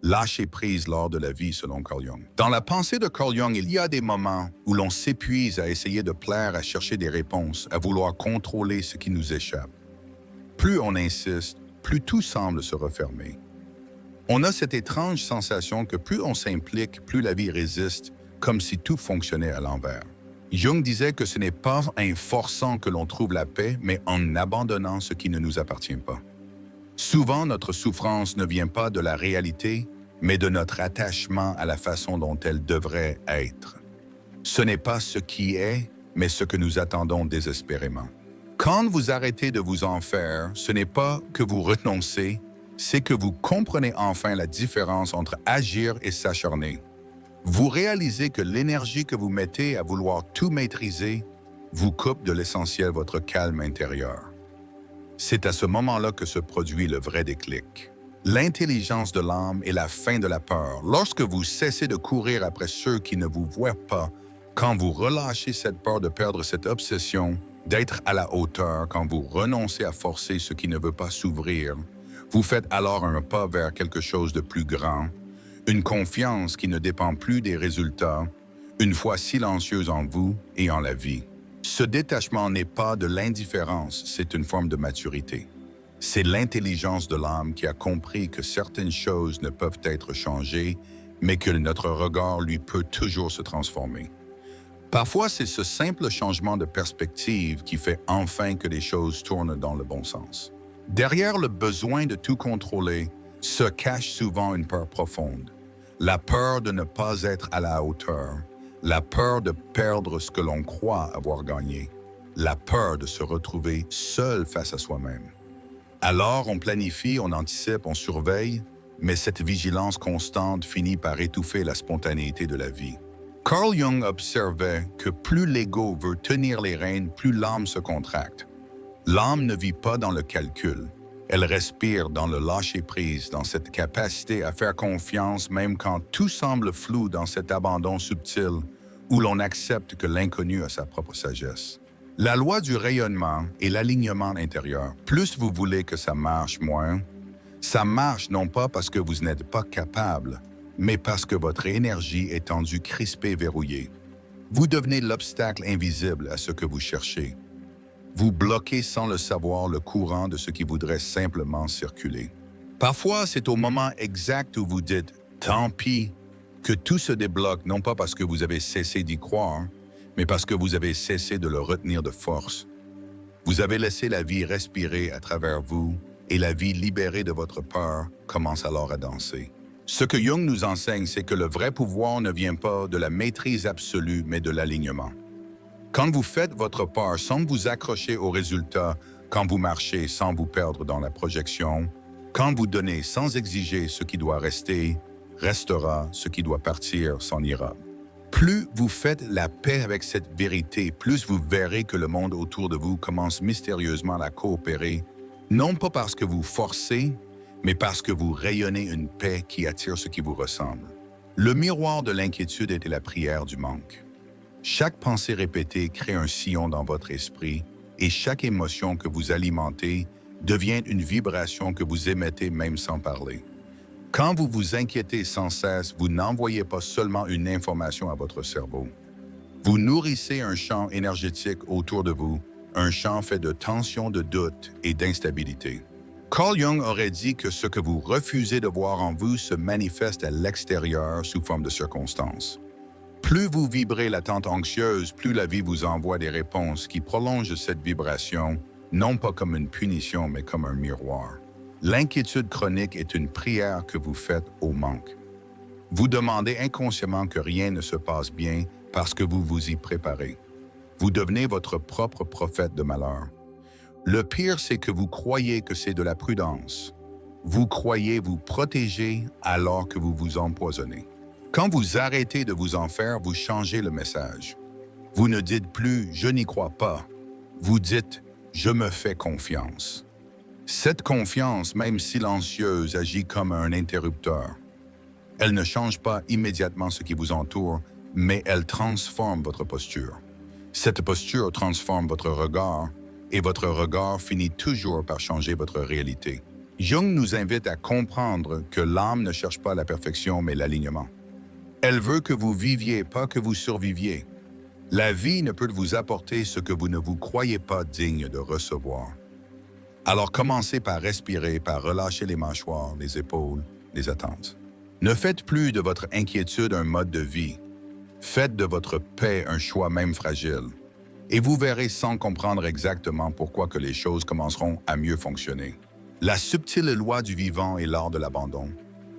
Lâcher prise lors de la vie, selon Carl Jung. Dans la pensée de Carl Jung, il y a des moments où l'on s'épuise à essayer de plaire, à chercher des réponses, à vouloir contrôler ce qui nous échappe. Plus on insiste, plus tout semble se refermer. On a cette étrange sensation que plus on s'implique, plus la vie résiste, comme si tout fonctionnait à l'envers. Jung disait que ce n'est pas en forçant que l'on trouve la paix, mais en abandonnant ce qui ne nous appartient pas. Souvent, notre souffrance ne vient pas de la réalité, mais de notre attachement à la façon dont elle devrait être. Ce n'est pas ce qui est, mais ce que nous attendons désespérément. Quand vous arrêtez de vous en faire, ce n'est pas que vous renoncez, c'est que vous comprenez enfin la différence entre agir et s'acharner. Vous réalisez que l'énergie que vous mettez à vouloir tout maîtriser vous coupe de l'essentiel, votre calme intérieur. C'est à ce moment-là que se produit le vrai déclic. L'intelligence de l'âme est la fin de la peur. Lorsque vous cessez de courir après ceux qui ne vous voient pas, quand vous relâchez cette peur de perdre cette obsession, d'être à la hauteur, quand vous renoncez à forcer ce qui ne veut pas s'ouvrir, vous faites alors un pas vers quelque chose de plus grand, une confiance qui ne dépend plus des résultats, une foi silencieuse en vous et en la vie. Ce détachement n'est pas de l'indifférence, c'est une forme de maturité. C'est l'intelligence de l'âme qui a compris que certaines choses ne peuvent être changées, mais que notre regard, lui, peut toujours se transformer. Parfois, c'est ce simple changement de perspective qui fait enfin que les choses tournent dans le bon sens. Derrière le besoin de tout contrôler se cache souvent une peur profonde. La peur de ne pas être à la hauteur, la peur de perdre ce que l'on croit avoir gagné, la peur de se retrouver seul face à soi-même. Alors, on planifie, on anticipe, on surveille, mais cette vigilance constante finit par étouffer la spontanéité de la vie. Carl Jung observait que plus l'ego veut tenir les rênes, plus l'âme se contracte. L'âme ne vit pas dans le calcul. Elle respire dans le lâcher-prise, dans cette capacité à faire confiance même quand tout semble flou, dans cet abandon subtil où l'on accepte que l'inconnu a sa propre sagesse. La loi du rayonnement et l'alignement intérieur, plus vous voulez que ça marche, moins, ça marche non pas parce que vous n'êtes pas capable, mais parce que votre énergie est tendue, crispée, verrouillée. Vous devenez l'obstacle invisible à ce que vous cherchez. Vous bloquez sans le savoir le courant de ce qui voudrait simplement circuler. Parfois, c'est au moment exact où vous dites « tant pis » que tout se débloque, non pas parce que vous avez cessé d'y croire, mais parce que vous avez cessé de le retenir de force. Vous avez laissé la vie respirer à travers vous et la vie libérée de votre peur commence alors à danser. Ce que Jung nous enseigne, c'est que le vrai pouvoir ne vient pas de la maîtrise absolue, mais de l'alignement. Quand vous faites votre part sans vous accrocher aux résultats, quand vous marchez sans vous perdre dans la projection, quand vous donnez sans exiger ce qui doit rester, restera, ce qui doit partir s'en ira. Plus vous faites la paix avec cette vérité, plus vous verrez que le monde autour de vous commence mystérieusement à coopérer, non pas parce que vous forcez, mais parce que vous rayonnez une paix qui attire ce qui vous ressemble. Le miroir de l'inquiétude était la prière du manque. Chaque pensée répétée crée un sillon dans votre esprit et chaque émotion que vous alimentez devient une vibration que vous émettez même sans parler. Quand vous vous inquiétez sans cesse, vous n'envoyez pas seulement une information à votre cerveau. Vous nourrissez un champ énergétique autour de vous, un champ fait de tension, de doute et d'instabilité. Carl Jung aurait dit que ce que vous refusez de voir en vous se manifeste à l'extérieur sous forme de circonstances. Plus vous vibrez l'attente anxieuse, plus la vie vous envoie des réponses qui prolongent cette vibration, non pas comme une punition, mais comme un miroir. L'inquiétude chronique est une prière que vous faites au manque. Vous demandez inconsciemment que rien ne se passe bien parce que vous vous y préparez. Vous devenez votre propre prophète de malheur. Le pire, c'est que vous croyez que c'est de la prudence. Vous croyez vous protéger alors que vous vous empoisonnez. Quand vous arrêtez de vous en faire, vous changez le message. Vous ne dites plus « je n'y crois pas ». Vous dites « je me fais confiance ». Cette confiance, même silencieuse, agit comme un interrupteur. Elle ne change pas immédiatement ce qui vous entoure, mais elle transforme votre posture. Cette posture transforme votre regard, et votre regard finit toujours par changer votre réalité. Jung nous invite à comprendre que l'âme ne cherche pas la perfection, mais l'alignement. Elle veut que vous viviez, pas que vous surviviez. La vie ne peut vous apporter ce que vous ne vous croyez pas digne de recevoir. Alors commencez par respirer, par relâcher les mâchoires, les épaules, les attentes. Ne faites plus de votre inquiétude un mode de vie. Faites de votre paix un choix même fragile. Et vous verrez sans comprendre exactement pourquoi que les choses commenceront à mieux fonctionner. La subtile loi du vivant est l'art de l'abandon.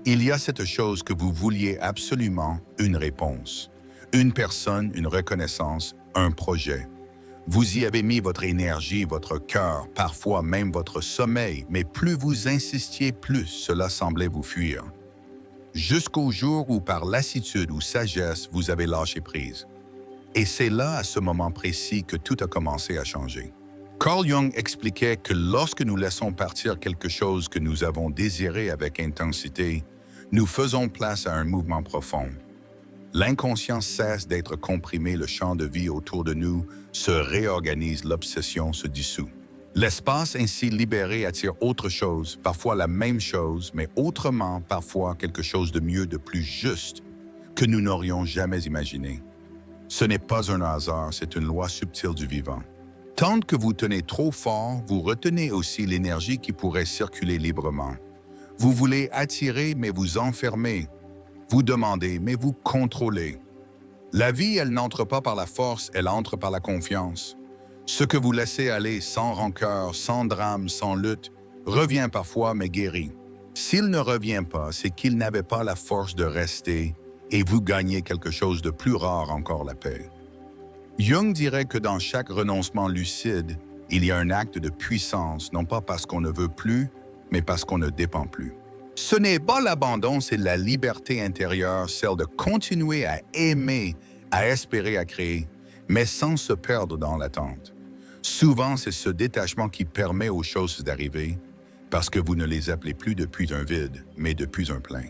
Il y a cette chose que vous vouliez absolument, une réponse. Une personne, une reconnaissance, un projet. Vous y avez mis votre énergie, votre cœur, parfois même votre sommeil, mais plus vous insistiez, plus cela semblait vous fuir. Jusqu'au jour où, par lassitude ou sagesse, vous avez lâché prise. Et c'est là, à ce moment précis, que tout a commencé à changer. Carl Jung expliquait que lorsque nous laissons partir quelque chose que nous avons désiré avec intensité, nous faisons place à un mouvement profond. L'inconscient cesse d'être comprimé, le champ de vie autour de nous se réorganise, l'obsession se dissout. L'espace ainsi libéré attire autre chose, parfois la même chose, mais autrement, parfois quelque chose de mieux, de plus juste, que nous n'aurions jamais imaginé. Ce n'est pas un hasard, c'est une loi subtile du vivant. Tant que vous tenez trop fort, vous retenez aussi l'énergie qui pourrait circuler librement. Vous voulez attirer, mais vous enfermez. Vous demandez, mais vous contrôlez. La vie, elle n'entre pas par la force, elle entre par la confiance. Ce que vous laissez aller sans rancœur, sans drame, sans lutte, revient parfois, mais guérit. S'il ne revient pas, c'est qu'il n'avait pas la force de rester et vous gagnez quelque chose de plus rare encore, la paix. Jung dirait que dans chaque renoncement lucide, il y a un acte de puissance, non pas parce qu'on ne veut plus, mais parce qu'on ne dépend plus. Ce n'est pas l'abandon, c'est la liberté intérieure, celle de continuer à aimer, à espérer, à créer, mais sans se perdre dans l'attente. Souvent, c'est ce détachement qui permet aux choses d'arriver, parce que vous ne les appelez plus depuis un vide, mais depuis un plein.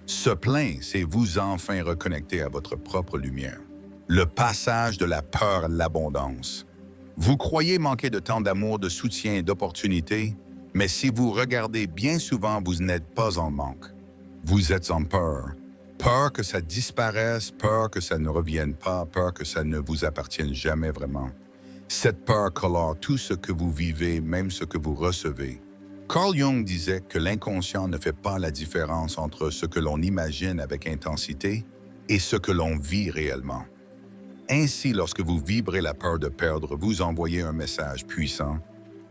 Ce plein, c'est vous enfin reconnecter à votre propre lumière. Le passage de la peur à l'abondance. Vous croyez manquer de tant d'amour, de soutien, d'opportunités, mais si vous regardez bien souvent, vous n'êtes pas en manque. Vous êtes en peur. Peur que ça disparaisse, peur que ça ne revienne pas, peur que ça ne vous appartienne jamais vraiment. Cette peur colore tout ce que vous vivez, même ce que vous recevez. Carl Jung disait que l'inconscient ne fait pas la différence entre ce que l'on imagine avec intensité et ce que l'on vit réellement. Ainsi, lorsque vous vibrez la peur de perdre, vous envoyez un message puissant.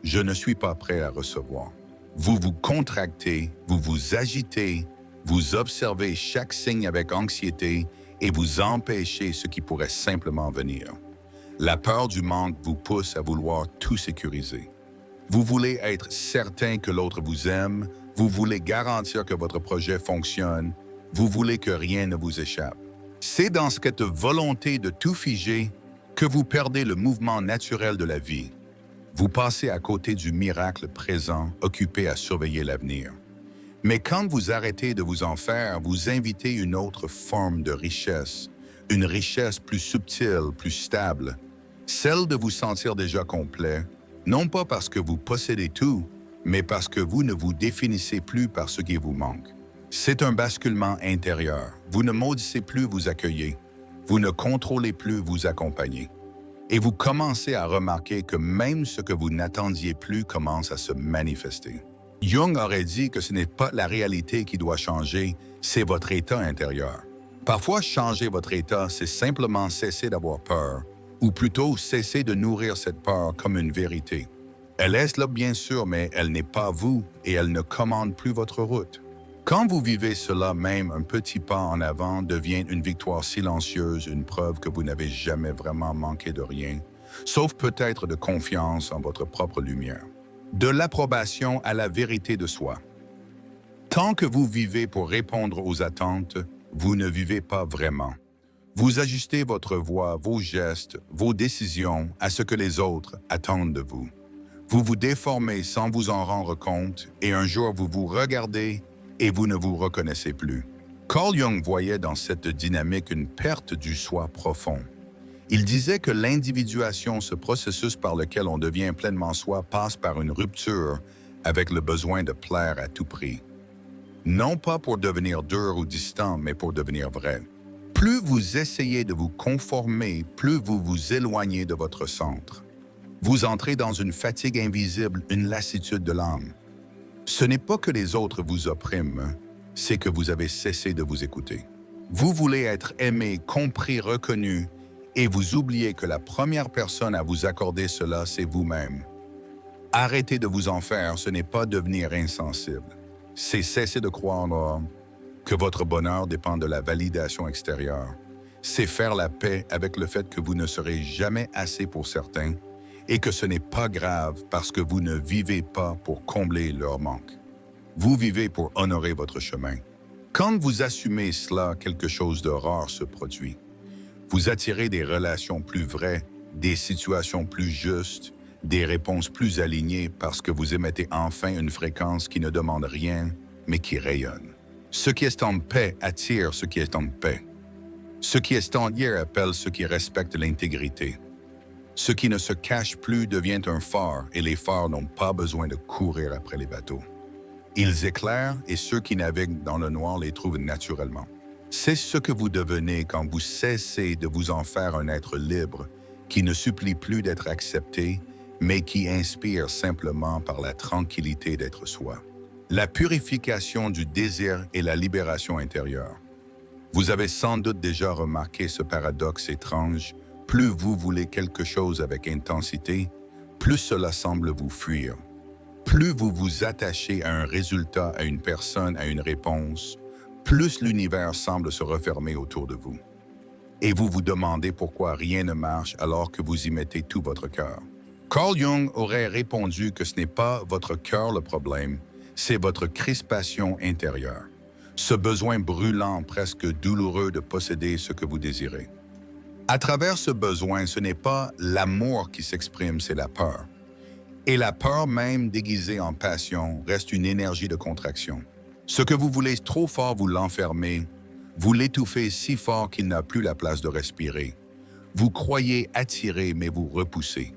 Je ne suis pas prêt à recevoir. Vous vous contractez, vous vous agitez, vous observez chaque signe avec anxiété et vous empêchez ce qui pourrait simplement venir. La peur du manque vous pousse à vouloir tout sécuriser. Vous voulez être certain que l'autre vous aime, vous voulez garantir que votre projet fonctionne, vous voulez que rien ne vous échappe. C'est dans cette volonté de tout figer que vous perdez le mouvement naturel de la vie. Vous passez à côté du miracle présent, occupé à surveiller l'avenir. Mais quand vous arrêtez de vous en faire, vous invitez une autre forme de richesse, une richesse plus subtile, plus stable, celle de vous sentir déjà complet, non pas parce que vous possédez tout, mais parce que vous ne vous définissez plus par ce qui vous manque. C'est un basculement intérieur. Vous ne maudissez plus, vous accueillez. Vous ne contrôlez plus, vous accompagnez. Et vous commencez à remarquer que même ce que vous n'attendiez plus commence à se manifester. Jung aurait dit que ce n'est pas la réalité qui doit changer, c'est votre état intérieur. Parfois, changer votre état, c'est simplement cesser d'avoir peur, ou plutôt cesser de nourrir cette peur comme une vérité. Elle est là, bien sûr, mais elle n'est pas vous et elle ne commande plus votre route. Quand vous vivez cela, même un petit pas en avant devient une victoire silencieuse, une preuve que vous n'avez jamais vraiment manqué de rien, sauf peut-être de confiance en votre propre lumière. De l'approbation à la vérité de soi. Tant que vous vivez pour répondre aux attentes, vous ne vivez pas vraiment. Vous ajustez votre voix, vos gestes, vos décisions à ce que les autres attendent de vous. Vous vous déformez sans vous en rendre compte et un jour vous vous regardez et vous ne vous reconnaissez plus. Carl Jung voyait dans cette dynamique une perte du soi profond. Il disait que l'individuation, ce processus par lequel on devient pleinement soi, passe par une rupture avec le besoin de plaire à tout prix. Non pas pour devenir dur ou distant, mais pour devenir vrai. Plus vous essayez de vous conformer, plus vous vous éloignez de votre centre. Vous entrez dans une fatigue invisible, une lassitude de l'âme. Ce n'est pas que les autres vous oppriment, c'est que vous avez cessé de vous écouter. Vous voulez être aimé, compris, reconnu, et vous oubliez que la première personne à vous accorder cela, c'est vous-même. Arrêtez de vous en faire, ce n'est pas devenir insensible. C'est cesser de croire que votre bonheur dépend de la validation extérieure. C'est faire la paix avec le fait que vous ne serez jamais assez pour certains et que ce n'est pas grave parce que vous ne vivez pas pour combler leur manque. Vous vivez pour honorer votre chemin. Quand vous assumez cela, quelque chose de rare se produit. Vous attirez des relations plus vraies, des situations plus justes, des réponses plus alignées parce que vous émettez enfin une fréquence qui ne demande rien, mais qui rayonne. Ce qui est en paix attire ce qui est en paix. Ce qui est standard appelle ce qui respecte l'intégrité. Ce qui ne se cache plus devient un phare et les phares n'ont pas besoin de courir après les bateaux. Ils éclairent et ceux qui naviguent dans le noir les trouvent naturellement. C'est ce que vous devenez quand vous cessez de vous en faire un être libre qui ne supplie plus d'être accepté, mais qui inspire simplement par la tranquillité d'être soi. La purification du désir et la libération intérieure. Vous avez sans doute déjà remarqué ce paradoxe étrange. Plus vous voulez quelque chose avec intensité, plus cela semble vous fuir. Plus vous vous attachez à un résultat, à une personne, à une réponse, plus l'univers semble se refermer autour de vous. Et vous vous demandez pourquoi rien ne marche alors que vous y mettez tout votre cœur. Carl Jung aurait répondu que ce n'est pas votre cœur le problème, c'est votre crispation intérieure. Ce besoin brûlant, presque douloureux de posséder ce que vous désirez. À travers ce besoin, ce n'est pas l'amour qui s'exprime, c'est la peur. Et la peur même déguisée en passion reste une énergie de contraction. Ce que vous voulez trop fort, vous l'enfermez, vous l'étouffez si fort qu'il n'a plus la place de respirer. Vous croyez attirer, mais vous repoussez.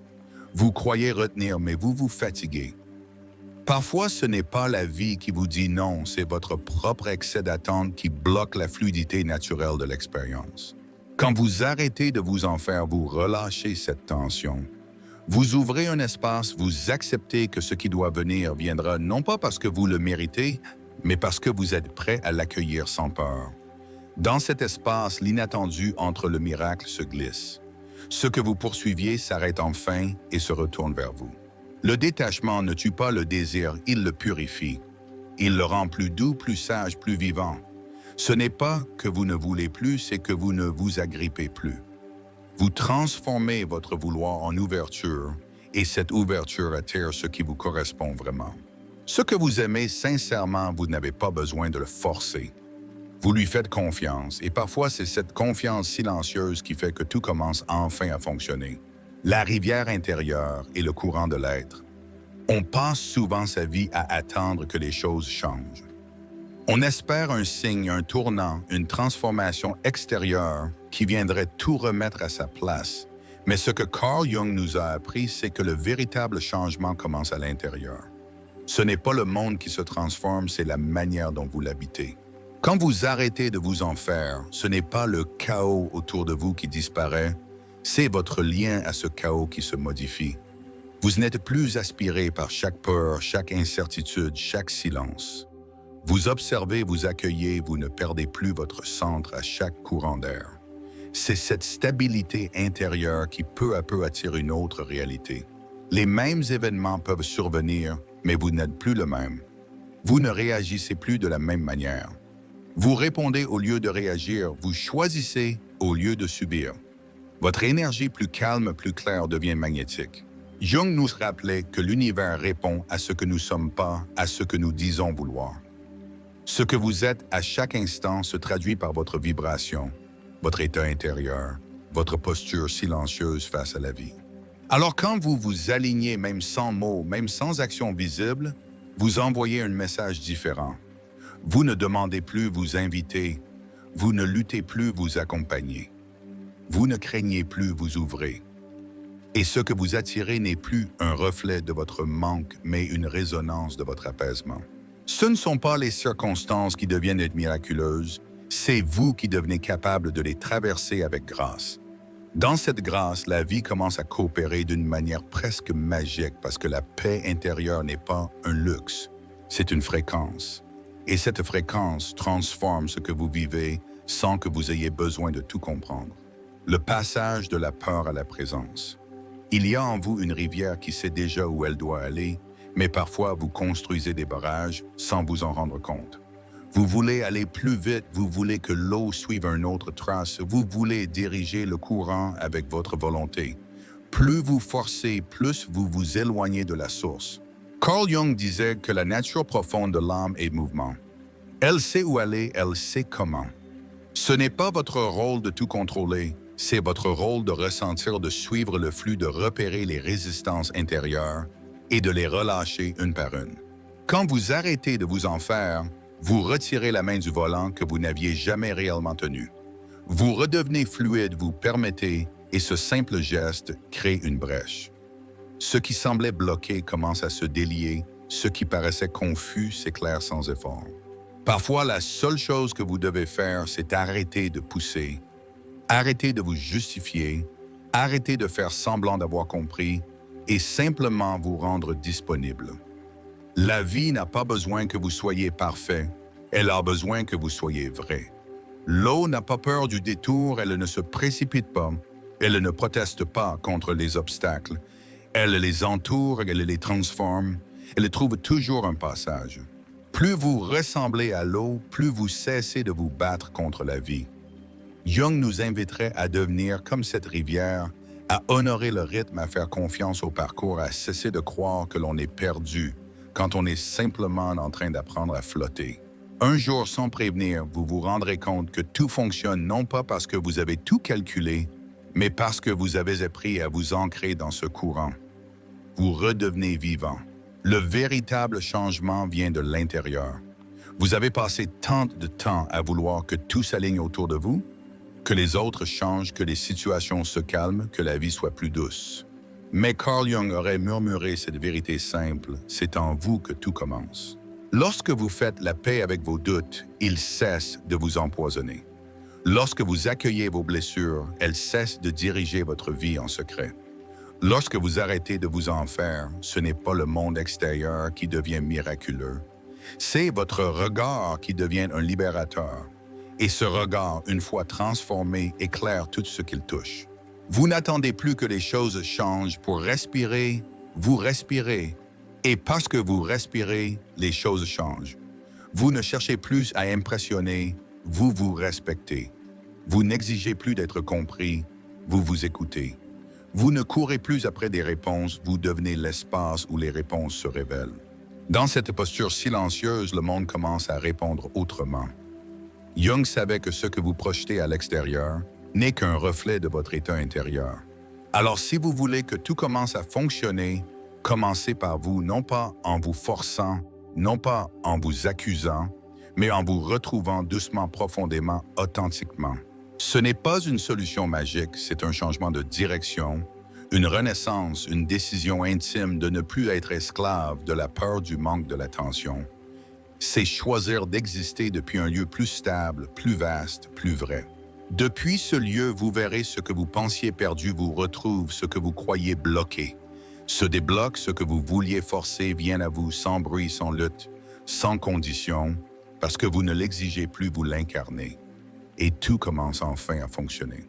Vous croyez retenir, mais vous vous fatiguez. Parfois, ce n'est pas la vie qui vous dit non, c'est votre propre excès d'attente qui bloque la fluidité naturelle de l'expérience. Quand vous arrêtez de vous en faire, vous relâchez cette tension. Vous ouvrez un espace, vous acceptez que ce qui doit venir viendra non pas parce que vous le méritez, mais parce que vous êtes prêt à l'accueillir sans peur. Dans cet espace, l'inattendu entre le miracle se glisse. Ce que vous poursuiviez s'arrête enfin et se retourne vers vous. Le détachement ne tue pas le désir, il le purifie. Il le rend plus doux, plus sage, plus vivant. Ce n'est pas que vous ne voulez plus, c'est que vous ne vous agrippez plus. Vous transformez votre vouloir en ouverture et cette ouverture attire ce qui vous correspond vraiment. Ce que vous aimez sincèrement, vous n'avez pas besoin de le forcer. Vous lui faites confiance et parfois c'est cette confiance silencieuse qui fait que tout commence enfin à fonctionner. La rivière intérieure et le courant de l'être. On passe souvent sa vie à attendre que les choses changent. On espère un signe, un tournant, une transformation extérieure qui viendrait tout remettre à sa place. Mais ce que Carl Jung nous a appris, c'est que le véritable changement commence à l'intérieur. Ce n'est pas le monde qui se transforme, c'est la manière dont vous l'habitez. Quand vous arrêtez de vous en faire, ce n'est pas le chaos autour de vous qui disparaît, c'est votre lien à ce chaos qui se modifie. Vous n'êtes plus aspiré par chaque peur, chaque incertitude, chaque silence. Vous observez, vous accueillez, vous ne perdez plus votre centre à chaque courant d'air. C'est cette stabilité intérieure qui peu à peu attire une autre réalité. Les mêmes événements peuvent survenir, mais vous n'êtes plus le même. Vous ne réagissez plus de la même manière. Vous répondez au lieu de réagir, vous choisissez au lieu de subir. Votre énergie plus calme, plus claire devient magnétique. Jung nous rappelait que l'univers répond à ce que nous ne sommes pas, à ce que nous disons vouloir. Ce que vous êtes à chaque instant se traduit par votre vibration, votre état intérieur, votre posture silencieuse face à la vie. Alors quand vous vous alignez même sans mots, même sans action visible, vous envoyez un message différent. Vous ne demandez plus, vous invitez. Vous ne luttez plus, vous accompagnez. Vous ne craignez plus, vous ouvrez. Et ce que vous attirez n'est plus un reflet de votre manque, mais une résonance de votre apaisement. Ce ne sont pas les circonstances qui deviennent miraculeuses, c'est vous qui devenez capable de les traverser avec grâce. Dans cette grâce, la vie commence à coopérer d'une manière presque magique parce que la paix intérieure n'est pas un luxe, c'est une fréquence. Et cette fréquence transforme ce que vous vivez sans que vous ayez besoin de tout comprendre. Le passage de la peur à la présence. Il y a en vous une rivière qui sait déjà où elle doit aller, mais parfois vous construisez des barrages sans vous en rendre compte. Vous voulez aller plus vite, vous voulez que l'eau suive une autre trace, vous voulez diriger le courant avec votre volonté. Plus vous forcez, plus vous vous éloignez de la source. Carl Jung disait que la nature profonde de l'âme est mouvement. Elle sait où aller, elle sait comment. Ce n'est pas votre rôle de tout contrôler, c'est votre rôle de ressentir, de suivre le flux, de repérer les résistances intérieures et de les relâcher une par une. Quand vous arrêtez de vous en faire, vous retirez la main du volant que vous n'aviez jamais réellement tenue. Vous redevenez fluide, vous permettez, et ce simple geste crée une brèche. Ce qui semblait bloqué commence à se délier, ce qui paraissait confus s'éclaire sans effort. Parfois, la seule chose que vous devez faire, c'est arrêter de pousser, arrêter de vous justifier, arrêter de faire semblant d'avoir compris et simplement vous rendre disponible. La vie n'a pas besoin que vous soyez parfait, elle a besoin que vous soyez vrai. L'eau n'a pas peur du détour, elle ne se précipite pas, elle ne proteste pas contre les obstacles. Elle les entoure, elle les transforme, elle trouve toujours un passage. Plus vous ressemblez à l'eau, plus vous cessez de vous battre contre la vie. Jung nous inviterait à devenir comme cette rivière, à honorer le rythme, à faire confiance au parcours, à cesser de croire que l'on est perdu quand on est simplement en train d'apprendre à flotter. Un jour, sans prévenir, vous vous rendrez compte que tout fonctionne non pas parce que vous avez tout calculé, mais parce que vous avez appris à vous ancrer dans ce courant. Vous redevenez vivant. Le véritable changement vient de l'intérieur. Vous avez passé tant de temps à vouloir que tout s'aligne autour de vous, que les autres changent, que les situations se calment, que la vie soit plus douce. Mais Carl Jung aurait murmuré cette vérité simple, c'est en vous que tout commence. Lorsque vous faites la paix avec vos doutes, ils cessent de vous empoisonner. Lorsque vous accueillez vos blessures, elles cessent de diriger votre vie en secret. Lorsque vous arrêtez de vous en faire, ce n'est pas le monde extérieur qui devient miraculeux. C'est votre regard qui devient un libérateur. Et ce regard, une fois transformé, éclaire tout ce qu'il touche. Vous n'attendez plus que les choses changent pour respirer, vous respirez. Et parce que vous respirez, les choses changent. Vous ne cherchez plus à impressionner, vous vous respectez. Vous n'exigez plus d'être compris, vous vous écoutez. Vous ne courez plus après des réponses, vous devenez l'espace où les réponses se révèlent. Dans cette posture silencieuse, le monde commence à répondre autrement. Jung savait que ce que vous projetez à l'extérieur n'est qu'un reflet de votre état intérieur. Alors si vous voulez que tout commence à fonctionner, commencez par vous, non pas en vous forçant, non pas en vous accusant, mais en vous retrouvant doucement, profondément, authentiquement. Ce n'est pas une solution magique, c'est un changement de direction, une renaissance, une décision intime de ne plus être esclave de la peur du manque de l'attention. C'est choisir d'exister depuis un lieu plus stable, plus vaste, plus vrai. Depuis ce lieu, vous verrez ce que vous pensiez perdu vous retrouve, ce que vous croyez bloqué. Se débloque, ce que vous vouliez forcer vient à vous sans bruit, sans lutte, sans condition, parce que vous ne l'exigez plus, vous l'incarnez. Et tout commence enfin à fonctionner.